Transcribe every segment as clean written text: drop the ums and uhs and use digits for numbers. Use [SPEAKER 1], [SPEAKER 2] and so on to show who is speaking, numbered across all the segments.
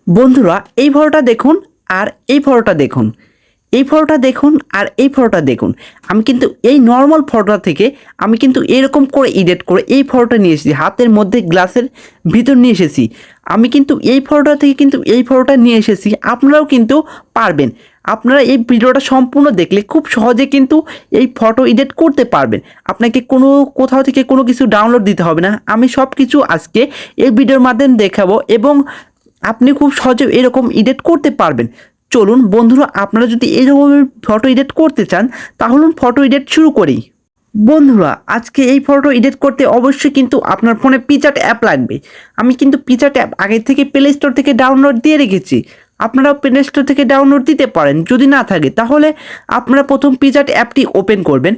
[SPEAKER 1] বন্ধুরা এই ফটোটা দেখুন আর এই ফটোটা দেখুন, এই ফটোটা দেখুন আর এই ফটোটা দেখুন। আমি কিন্তু এই নর্মাল ফটোটা থেকে আমি কিন্তু এরকম করে এডিট করে এই ফটোটা নিয়ে এসেছি, হাতের মধ্যে গ্লাসের ভিতর নিয়ে এসেছি। আমি কিন্তু এই ফটোটা থেকে কিন্তু এই ফটোটা নিয়ে এসেছি। আপনারাও কিন্তু পারবেন। আপনারা এই ভিডিওটা সম্পূর্ণ দেখলে খুব সহজে কিন্তু এই ফটো এডিট করতে পারবেন। আপনাকে কোথাও থেকে কোনো কিছু ডাউনলোড দিতে হবে না। আমি সব কিছু আজকে এই ভিডিওর মাধ্যমে দেখাবো এবং আপনি খুব সহজে এরকম এডিট করতে পারবেন। চলুন বন্ধুরা, আপনারা যদি এরকম ফটো এডিট করতে চান তাহলে ফটো এডিট শুরু করি। বন্ধুরা আজকে এই ফটো এডিট করতে অবশ্যই কিন্তু আপনার ফোনে পিকচার্ট অ্যাপ লাগবে। আমি কিন্তু পিকচার্ট অ্যাপ আগে থেকে প্লে স্টোর থেকে ডাউনলোড দিয়ে রেখেছি। আপনারাও প্লে স্টোর থেকে ডাউনলোড দিতে পারেন। যদি না থাকে তাহলে আপনারা প্রথম পিকচার্ট অ্যাপটি ওপেন করবেন।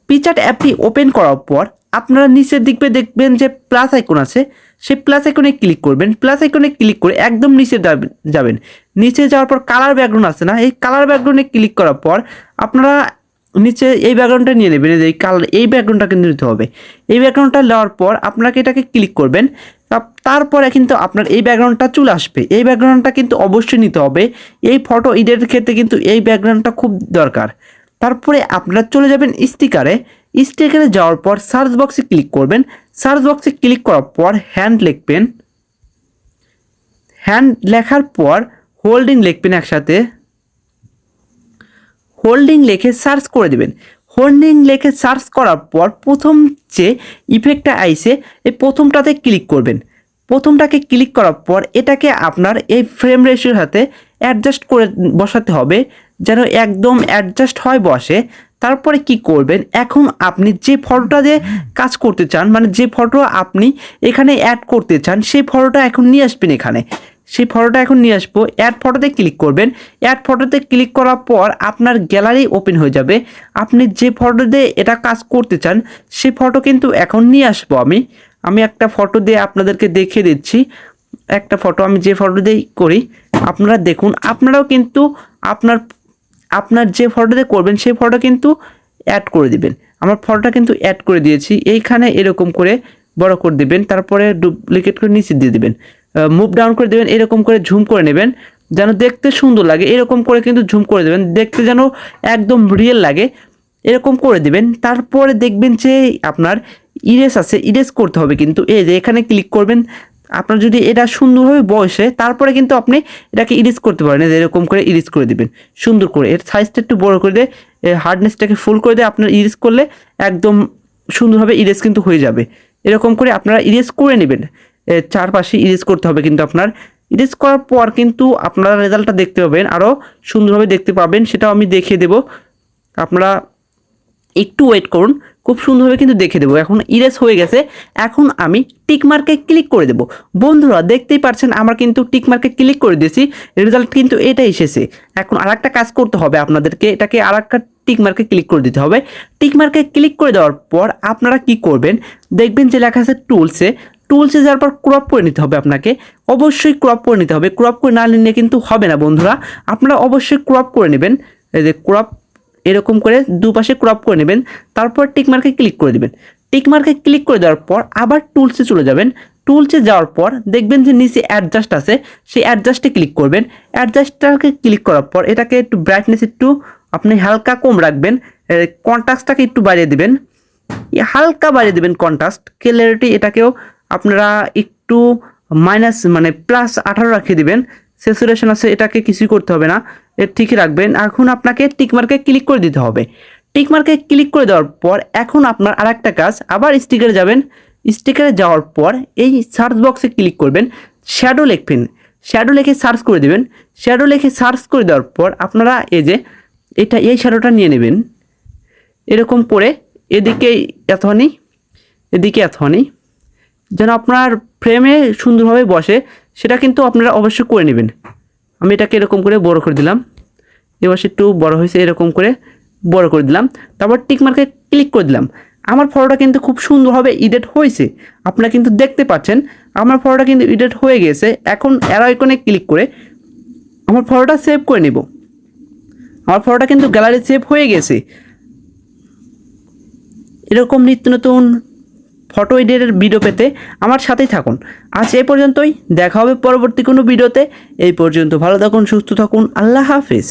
[SPEAKER 1] পিকচার্ট অ্যাপটি ওপেন করার পর আপনারা নিচের দিকে দেখবেন যে প্লাস আইকন আছে, সেই প্লাস আইকনে ক্লিক করবেন। প্লাস আইকনে ক্লিক করে একদম নিচে যাবেন। নিচে যাওয়ার পর কালার ব্যাকগ্রাউন্ড আছে না, এই কালার ব্যাকগ্রাউন্ডে ক্লিক করার পর আপনারা নিচে এই ব্যাকগ্রাউন্ডটা নিয়ে নেবেন। এই কালার এই ব্যাকগ্রাউন্ডটা কিন্তু নিতে হবে। এই ব্যাকগ্রাউন্ডটা নেওয়ার পর আপনাকে এটাকে ক্লিক করবেন। তারপরে কিন্তু আপনার এই ব্যাকগ্রাউন্ডটা চলে আসবে। এই ব্যাকগ্রাউন্ডটা কিন্তু অবশ্যই নিতে হবে। এই ফটো এডিটের ক্ষেত্রে কিন্তু এই ব্যাকগ্রাউন্ডটা খুব দরকার। তারপরে আপনারা চলে যাবেন স্টিকারে। স্টিকারে যাওয়ার পর সার্চ বক্সে ক্লিক করবেন। সার্চ বক্সে ক্লিক করার পর হ্যান্ড লিখবেন। হ্যান্ড লেখার পর হোল্ডিং লিখবেন একসাথে। হোল্ডিং লিখে সার্চ করে দেবেন। হোল্ডিং লিখে সার্চ করার পর প্রথম যে ইফেক্টটা আইছে এই প্রথমটাতে ক্লিক করবেন। প্রথমটাকে ক্লিক করার পর এটাকে আপনার এই ফ্রেম রেশিওর সাথে অ্যাডজাস্ট করে বসাতে হবে, যেন একদম অ্যাডজাস্ট হয় বসে। তারপরে কি করবেন, এখন আপনি যে ফটোটা দিয়ে কাজ করতে চান, মানে যে ফটো আপনি এখানে অ্যাড করতে চান, সেই ফটোটা এখন নিয়ে আসবেন এখানে। সেই ফটোটা এখন নিয়ে আসবো। অ্যাড ফটোতে ক্লিক করবেন। অ্যাড ফটোতে ক্লিক করার পর আপনার গ্যালারি ওপেন হয়ে যাবে। আপনি যে ফটো দিয়ে এটা কাজ করতে চান সেই ফটো কিন্তু এখন নিয়ে আসবো। আমি একটা ফটো দিয়ে আপনাদেরকে দেখিয়ে দিচ্ছি। একটা ফটো আমি যে ফটো দিয়েই করি আপনারা দেখুন। আপনারাও কিন্তু আপনার যে ফটোতে করবেন সেই ফটো কিন্তু অ্যাড করে দিবেন। আমার ফটোটা কিন্তু অ্যাড করে দিয়েছি। এইখানে এরকম করে বড় করে দিবেন, তারপরে ডুপ্লিকেট করে নিচে দিয়ে দিবেন, মুভ ডাউন করে দেবেন, এরকম করে ঝুম করে নেবেন যেন দেখতে সুন্দর লাগে। এরকম করে কিন্তু ঝুম করে দেবেন, দেখতে যেন একদম রিয়েল লাগে, এরকম করে দিবেন। তারপরে দেখবেন যে আপনার ইরেজ আছে, ইরেজ করতে হবে কিন্তু। এই যে এখানে ক্লিক করবেন। আপনার যদি এটা সুন্দরভাবে বসে তারপরে কিন্তু আপনি এটাকে ইরেজ করতে পারেন। এরকম করে ইরেজ করে দিবেন সুন্দর করে। এর সাইজটা একটু বড় করে দিয়ে হার্ডনেসটাকে ফুল করে দিয়ে আপনার ইরেজ করলে একদম সুন্দরভাবে ইরেজ কিন্তু হয়ে যাবে। এরকম করে আপনারা ইরেজ করে নেবেন। চারপাশে ইরেজ করতে হবে কিন্তু আপনার। ইরেজ করার পর কিন্তু আপনারা রেজাল্টটা দেখতে পাবেন, আরও সুন্দরভাবে দেখতে পাবেন। সেটাও আমি দেখিয়ে দেব, আপনারা একটু ওয়েট করুন। খুব সুন্দরভাবে কিন্তু দেখে দেবো। এখন ইরেজ হয়ে গেছে। এখন আমি টিক মার্কে ক্লিক করে দেবো। বন্ধুরা দেখতেই পাচ্ছেন আমরা কিন্তু টিক মার্কে ক্লিক করে দিয়েছি, রেজাল্ট কিন্তু এটা এসেছে। এখন আরেকটা কাজ করতে হবে আপনাদেরকে, এটাকে আরেকটা টিক মার্কে ক্লিক করে দিতে হবে। টিক মার্কে ক্লিক করে দেওয়ার পর আপনারা কি করবেন, দেখবেন যে লেখা আছে টুলসে যাওয়ার পর ক্রপ করে নিতে হবে। আপনাকে অবশ্যই ক্রপ করে নিতে হবে। ক্রপ করে না নিলে কিন্তু হবে না বন্ধুরা। আপনারা অবশ্যই ক্রপ করে নেবেন। এই যে ক্রপ, এরকম করে দুপাশে ক্রপ করে নেবেন। তারপর টিক মার্কে ক্লিক করে দেবেন। টিক মার্কে ক্লিক করে দেওয়ার পর আবার টুলসে চলে যাবেন। টুলসে যাওয়ার পর দেখবেন যে নিচে অ্যাডজাস্ট আছে, সেই অ্যাডজাস্টে ক্লিক করবেন। অ্যাডজাস্টটাকে ক্লিক করার পর এটাকে একটু ব্রাইটনেস একটু আপনি হালকা কম রাখবেন। কন্ট্রাস্টটাকে একটু বাড়িয়ে দেবেন, হালকা বাড়িয়ে দেবেন কন্ট্রাস্ট। ক্লিয়ারিটি এটাকেও আপনারা একটু মাইনাস মানে +18 রাখিয়ে দিবেন। স্যাচুরেশন আছে, এটাকে কিছুই করতে হবে না, ঠিকই রাখবেন। এখন আপনাকে টিক মার্কে ক্লিক করে দিতে হবে। টিক মার্কে ক্লিক করে দেওয়ার পর এখন আপনার আরেকটা কাজ, আবার স্টিকারে যাবেন। স্টিকারে যাওয়ার পর এই সার্চ বক্সে ক্লিক করবেন। শ্যাডো লিখবেন, শ্যাডো লিখে সার্চ করে দেবেন। শ্যাডো লিখে সার্চ করে দেওয়ার পর আপনারা এই যে এই শ্যাডোটা নিয়ে নেবেন। এরকম করে এদিকে এতখানি, এদিকে এতখানি, যেন আপনার ফ্রেমে সুন্দরভাবে বসে, সেটা কিন্তু আপনারা অবশ্যই করে নেবেন। আমি এটাকে এরকম করে বড় করে দিলাম। এবার একটু বড় হয়েছে, এরকম করে বড় করে দিলাম। তারপর টিক মার্কে ক্লিক করে দিলাম। আমার ফটোটা কিন্তু খুব সুন্দরভাবে এডিট হয়েছে। আপনারা কিন্তু দেখতে পাচ্ছেন আমার ফটোটা কিন্তু এডিট হয়ে গেছে। এখন অ্যারো আইকনে ক্লিক করে আমার ফটোটা সেভ করে নেব। আমার ফটোটা কিন্তু গ্যালারি সেভ হয়ে গেছে। এরকম নিত্য নতুন ফটো এডিটের ভিডিও পেতে আমার সাথেই থাকুন। আজ এই পর্যন্তই, দেখা হবে পরবর্তী কোনো ভিডিওতে। এই পর্যন্ত ভালো থাকুন, সুস্থ থাকুন, আল্লাহ হাফিজ।